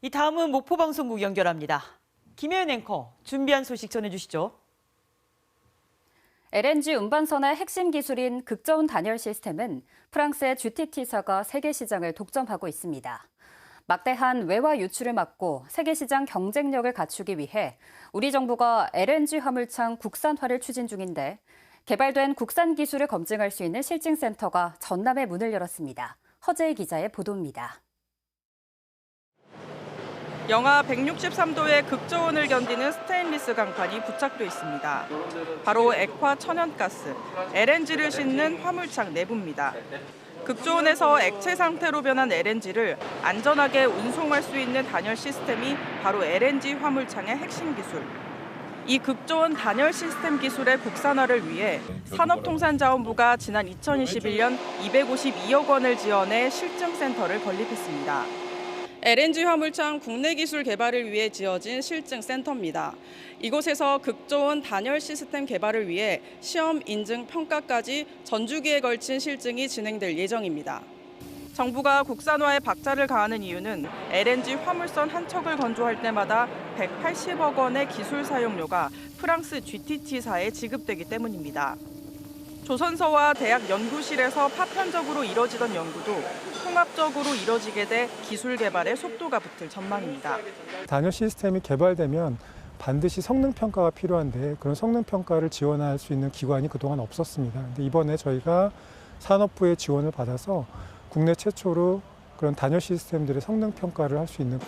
이 다음은 목포방송국 연결합니다. 김혜은 앵커, 준비한 소식 전해주시죠. LNG 운반선의 핵심 기술인 극저온 단열 시스템은 프랑스의 GTT사가 세계 시장을 독점하고 있습니다. 막대한 외화 유출을 막고 세계 시장 경쟁력을 갖추기 위해 우리 정부가 LNG 화물창 국산화를 추진 중인데 개발된 국산 기술을 검증할 수 있는 실증센터가 전남에 문을 열었습니다. 허재희 기자의 보도입니다. 영하 163도의 극저온을 견디는 스테인리스 강판이 부착돼 있습니다. 바로 액화 천연가스, LNG를 싣는 화물창 내부입니다. 극저온에서 액체 상태로 변한 LNG를 안전하게 운송할 수 있는 단열 시스템이 바로 LNG 화물창의 핵심 기술. 이 극저온 단열 시스템 기술의 국산화를 위해 산업통상자원부가 지난 2021년 252억 원을 지원해 실증센터를 건립했습니다. LNG 화물창 국내 기술 개발을 위해 지어진 실증센터입니다. 이곳에서 극저온 단열 시스템 개발을 위해 시험 인증 평가까지 전주기에 걸친 실증이 진행될 예정입니다. 정부가 국산화에 박차를 가하는 이유는 LNG 화물선 한 척을 건조할 때마다 180억 원의 기술 사용료가 프랑스 GTT사에 지급되기 때문입니다. 조선소와 대학 연구실에서 파편적으로 이뤄지던 연구도 통합적으로 이뤄지게 돼 기술 개발에 속도가 붙을 전망입니다. 단열 시스템이 개발되면 반드시 성능 평가가 필요한데 그런 성능 평가를 지원할 수 있는 기관이 그동안 없었습니다. 근데 이번에 저희가 산업부의 지원을 받아서 국내 최초로 그런 단열 시스템들의 성능 평가를 할 수 있는.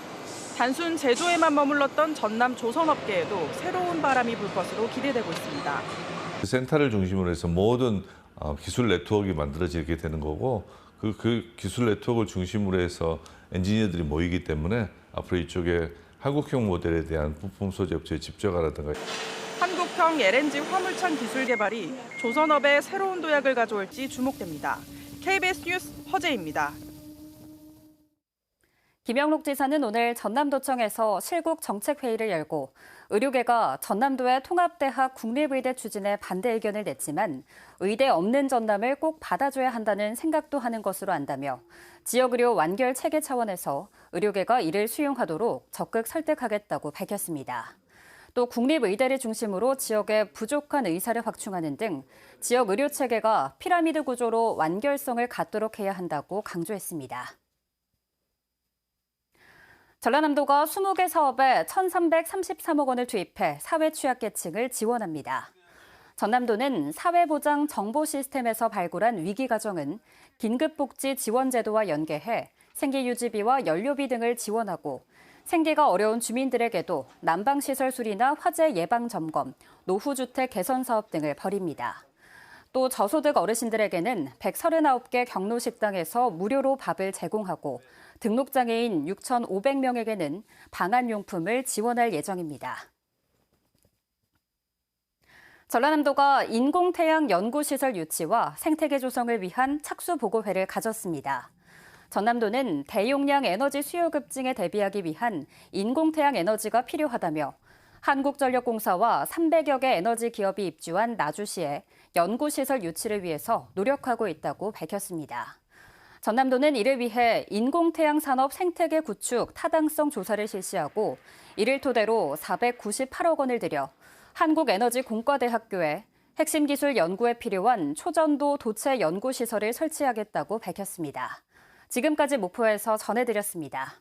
단순 제조에만 머물렀던 전남 조선업계에도 새로운 바람이 불 것으로 기대되고 있습니다. 센터를 중심으로 해서 모든 기술 네트워크가 만들어지게 되는 거고 그 기술 네트워크를 중심으로 해서 엔지니어들이 모이기 때문에 앞으로 이쪽에 한국형 모델에 대한 부품 소재 업체에 집중하라든가. 한국형 LNG 화물창 기술 개발이 조선업에 새로운 도약을 가져올지 주목됩니다. KBS 뉴스 허재입니다. 김영록 지사는 오늘 전남도청에서 실국 정책회의를 열고 의료계가 전남도의 통합대학 국립의대 추진에 반대 의견을 냈지만 의대 없는 전남을 꼭 받아줘야 한다는 생각도 하는 것으로 안다며 지역의료 완결 체계 차원에서 의료계가 이를 수용하도록 적극 설득하겠다고 밝혔습니다. 또 국립의대를 중심으로 지역의 부족한 의사를 확충하는 등 지역 의료 체계가 피라미드 구조로 완결성을 갖도록 해야 한다고 강조했습니다. 전라남도가 20개 사업에 1,333억 원을 투입해 사회 취약계층을 지원합니다. 전남도는 사회보장 정보 시스템에서 발굴한 위기 가정은 긴급복지 지원제도와 연계해 생계유지비와 연료비 등을 지원하고 생계가 어려운 주민들에게도 난방시설 수리나 화재 예방 점검, 노후주택 개선 사업 등을 벌입니다. 또 저소득 어르신들에게는 139개 경로식당에서 무료로 밥을 제공하고 등록장애인 6,500명에게는 방한용품을 지원할 예정입니다. 전라남도가 인공태양 연구시설 유치와 생태계 조성을 위한 착수보고회를 가졌습니다. 전남도는 대용량 에너지 수요 급증에 대비하기 위한 인공태양 에너지가 필요하다며 한국전력공사와 300여 개 에너지 기업이 입주한 나주시에 연구시설 유치를 위해서 노력하고 있다고 밝혔습니다. 전남도는 이를 위해 인공태양 산업 생태계 구축 타당성 조사를 실시하고 이를 토대로 498억 원을 들여 한국에너지공과대학교에 핵심 기술 연구에 필요한 초전도 도체 연구시설을 설치하겠다고 밝혔습니다. 지금까지 목포에서 전해드렸습니다.